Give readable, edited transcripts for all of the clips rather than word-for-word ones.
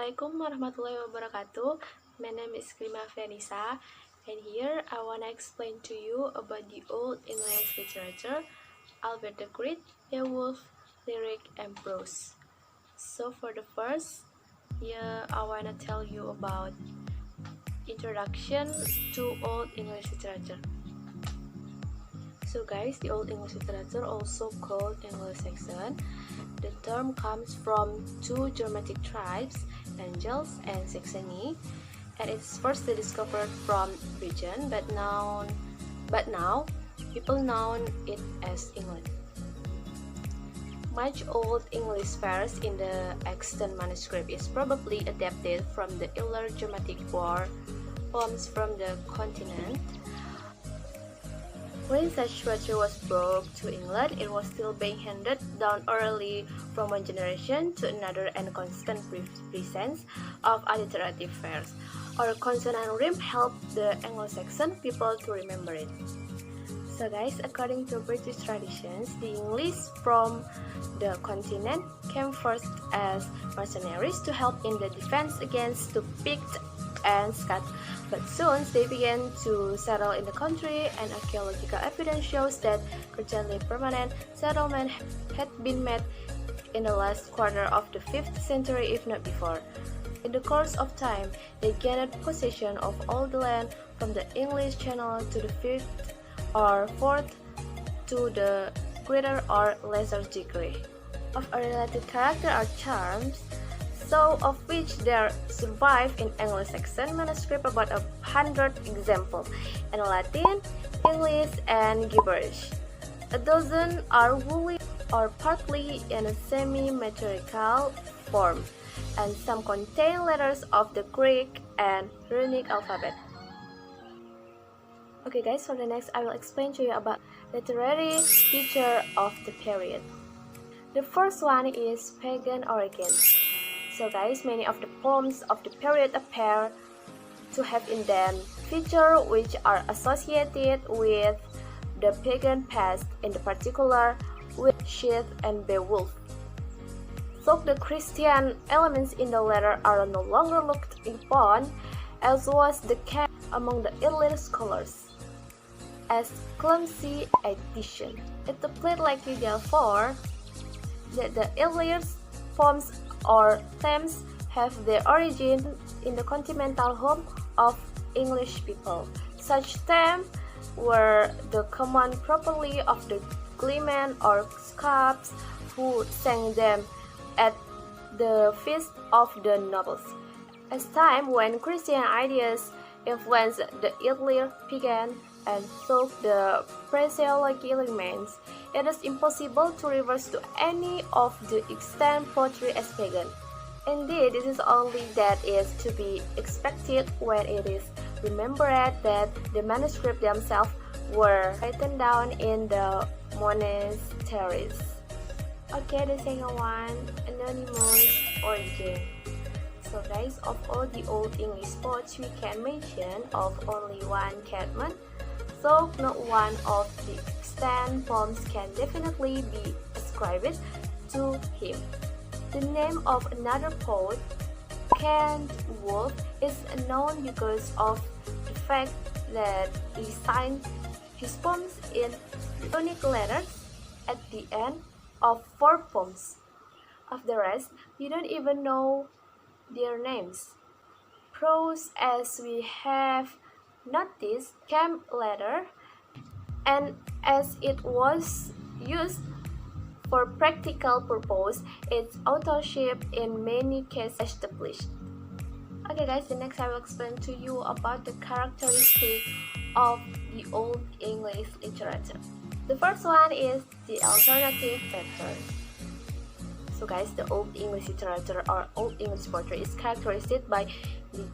Assalamualaikum warahmatullahi wabarakatuh. My name is Iklima Hafrianisa, and here I wanna explain to you about the Old English literature, Alfred the Great, Beowulf, lyric, and prose. So for the first, here I wanna tell you about introduction to Old English literature. So guys, the Old English literature, also called Anglo-Saxon, the term comes from two Germanic tribes, Angles and Saxony, and it's first discovered from region, but now people know it as England. Much Old English verse in the extant manuscript is probably adapted from the earlier Germanic war poems from the continent. When such literature was brought to England, it was still being handed down orally from one generation to another, and constant presence of alliterative verse or consonant rhyme helped the Anglo-Saxon people to remember it. So guys, according to British traditions, the English from the continent came first as mercenaries to help in the defense against the Picts and Scots, but soon they began to settle in the country, and archaeological evidence shows that gradually permanent settlement had been made in the last quarter of the 5th century, if not before. In the course of time, they gained possession of all the land from the English Channel to the 5th or 4th to the greater or lesser degree. Of a related character or charms, so of which there survive in Anglo-Saxon manuscript about 100 examples, in Latin, English, and gibberish. A dozen are wholly or partly in a semi-metrical form, and some contain letters of the Greek and runic alphabet. Okay guys, for the next I will explain to you about literary feature of the period. The first one is pagan origin. So guys, many of the poems of the period appear to have in them features which are associated with the pagan past, in particular with Shith and Beowulf. Though the Christian elements in the letter are no longer looked upon, as was the case among the earlier scholars, as clumsy addition. It appeared likely therefore that the earlier poems or themes have their origin in the continental home of English people. Such themes were the common property of the gleemen or scarps who sang them at the feast of the nobles. As time when Christian ideas influenced the earlier pagan and through the phraseology remains, it is impossible to reverse to any of the extant poetry as pagan. Indeed, this is only that is to be expected when it is remembered that the manuscripts themselves were written down in the monasteries. Okay, the second one, anonymous origin. So guys, of all the Old English poets, we can mention of only one Cadman, so not one of the extant poems can definitely be ascribed to him. The name of another poet, Kent Wolf, is known because of the fact that he signed his poems in unique letters at the end of 4 poems. Of the rest, we don't even know their names. Prose, as we have noticed, came later, and as it was used for practical purpose, its authorship in many cases established. Okay guys, the next I will explain to you about the characteristic of the Old English literature. The first one is the alternative pattern. So guys, the Old English literature or Old English poetry is characterized by the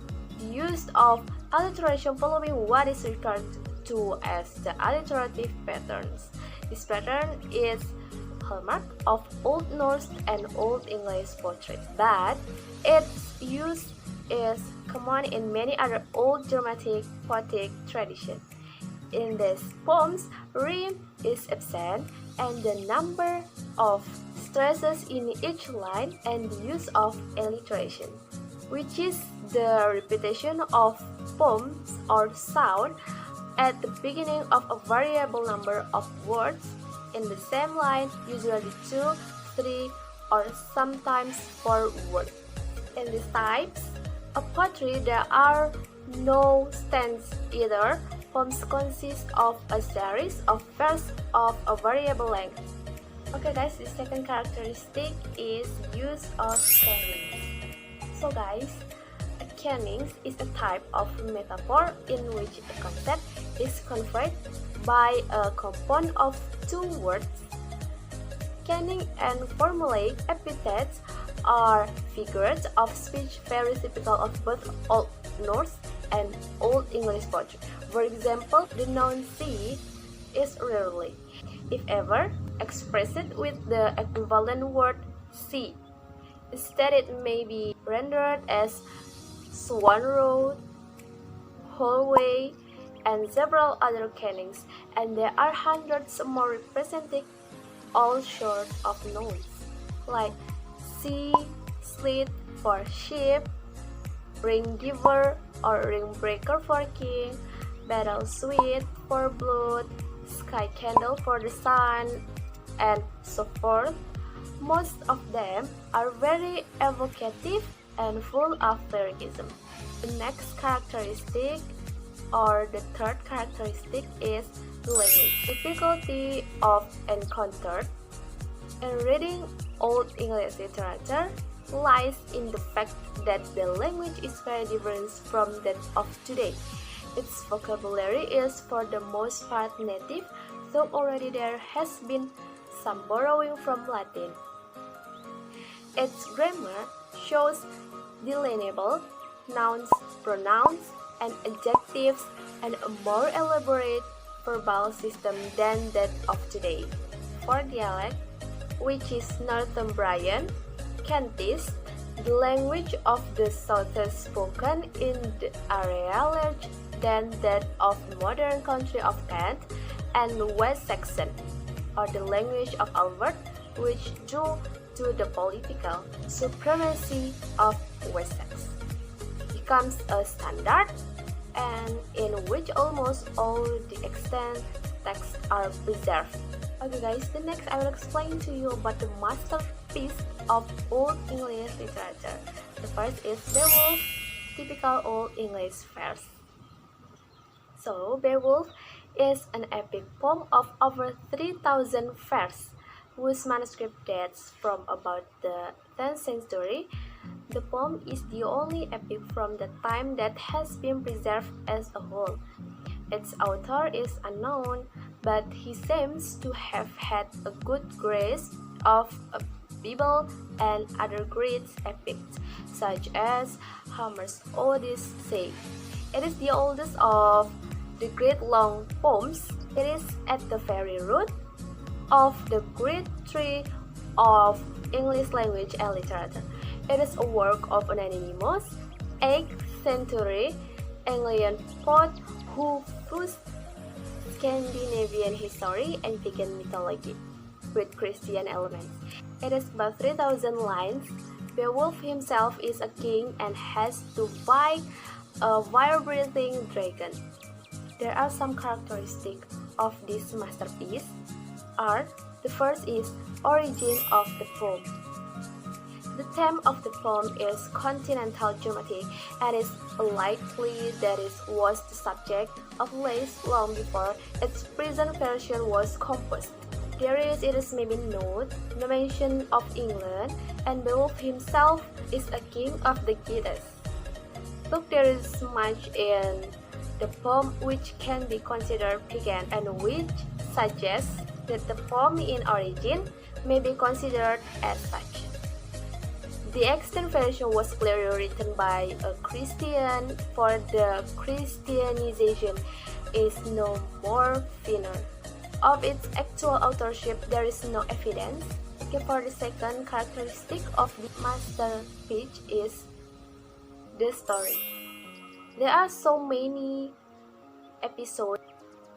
use of alliteration following what is referred to as the alliterative patterns. This pattern is hallmark of Old Norse and Old English poetry, but its use is common in many other Old Germanic poetic traditions. In these poems, rhyme is absent, and the number of stresses in each line and the use of alliteration. which is the repetition of poems or sound at the beginning of a variable number of words in the same line, usually 2, 3, or sometimes 4 words. In these types of poetry, there are no stanzas either. Poems consist of a series of verses of a variable length. Okay guys, the second characteristic is use of canings. So guys, a canings is a type of metaphor in which a concept is conveyed by a compound of 2 words. Canning and formulaic epithets are figures of speech very typical of both Old Norse and Old English poetry. For example, the noun see is rarely, if ever, expressed with the equivalent word see. Instead, it may be rendered as swan road, hallway, and several other cannings, and there are hundreds more representing all sorts of nouns, like sea, slit for ship, ring giver or ring breaker for king, battle sweet for blood, sky candle for the sun, and so forth. Most of them are very evocative and full of lyricism. The next characteristic, or the third characteristic, is the language. Difficulty of encountered in reading Old English literature lies in the fact that the language is very different from that of today. Its vocabulary is for the most part native, though already there has been some borrowing from Latin. Its grammar shows delineable nouns, pronouns, and adjectives, and a more elaborate verbal system than that of today. For dialect, which is Northumbrian, Kentish, the language of the South is spoken in the area larger than that of the modern county of Kent, and West Saxon, or the language of Alfred, which due to the political supremacy of Wessex becomes a standard, and in which almost all the extant texts are preserved. Okay guys, the next I will explain to you about the masterpiece of Old English literature. The first is Beowulf, typical Old English verse. So, Beowulf is an epic poem of over 3,000 verses, whose manuscript dates from about the 10th century. The poem is the only epic from the time that has been preserved as a whole. Its author is unknown, but he seems to have had a good grasp of a Bible and other great epics, such as Homer's Odyssey. It is the oldest of the great long poems. It is at the very root of the great tree of English language and literature. It is a work of an anonymous 8th century Anglian poet who fused Scandinavian history and pagan mythology with Christian elements. It is about 3,000 lines. Beowulf himself is a king and has to fight a fire-breathing dragon. There are some characteristics of this masterpiece. The first is origin of the poem. The theme of the poem is continental geography, and it's likely that it was the subject of lays long before its present version was composed. There is, it is maybe note, the mention of England, and Beowulf himself is a king of the Geats. Look, there is much in the poem which can be considered pagan, and which suggests that the poem in origin may be considered as such. The extant version was clearly written by a Christian, for the Christianization is no more finite. Of its actual authorship, there is no evidence. Okay, for the second characteristic of the masterpiece is the story. There are so many episodes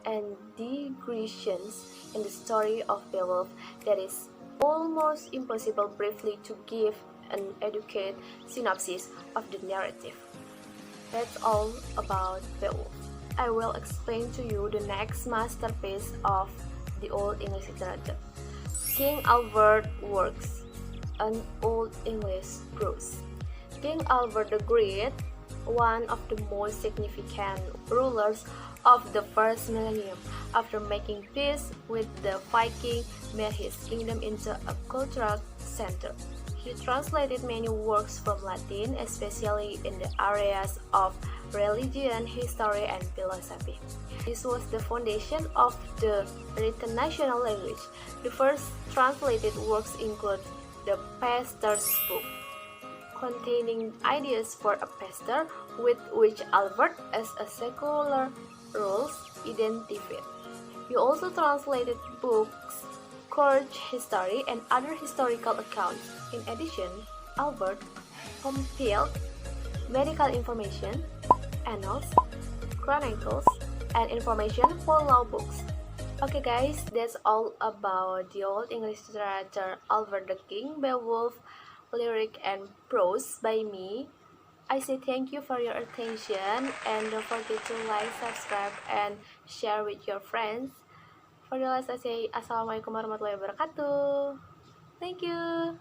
and digressions in the story of Beowulf that is almost impossible briefly to give an educated synopsis of the narrative. That's all about Beowulf. I will explain to you the next masterpiece of the Old English literature, King Alfred's works, an Old English prose. King Alfred the Great, one of the most significant rulers of the first millennium, after making peace with the Viking, made his kingdom into a cultural center. He translated many works from Latin, especially in the areas of religion, history, and philosophy. This was the foundation of the written national language. The first translated works include the Pastor's Book, containing ideas for a pastor, with which Albert, as a secular rules, identified. He also translated books, court history, and other historical accounts. In addition, Albert compiled medical information, annals, chronicles, and information for law books. Okay guys, that's all about the Old English literature Alfred the King, Beowulf, lyric and prose by me. I say thank you for your attention, and don't forget to like, subscribe, and share with your friends. For the last, I say Assalamualaikum warahmatullahi wabarakatuh. Thank you.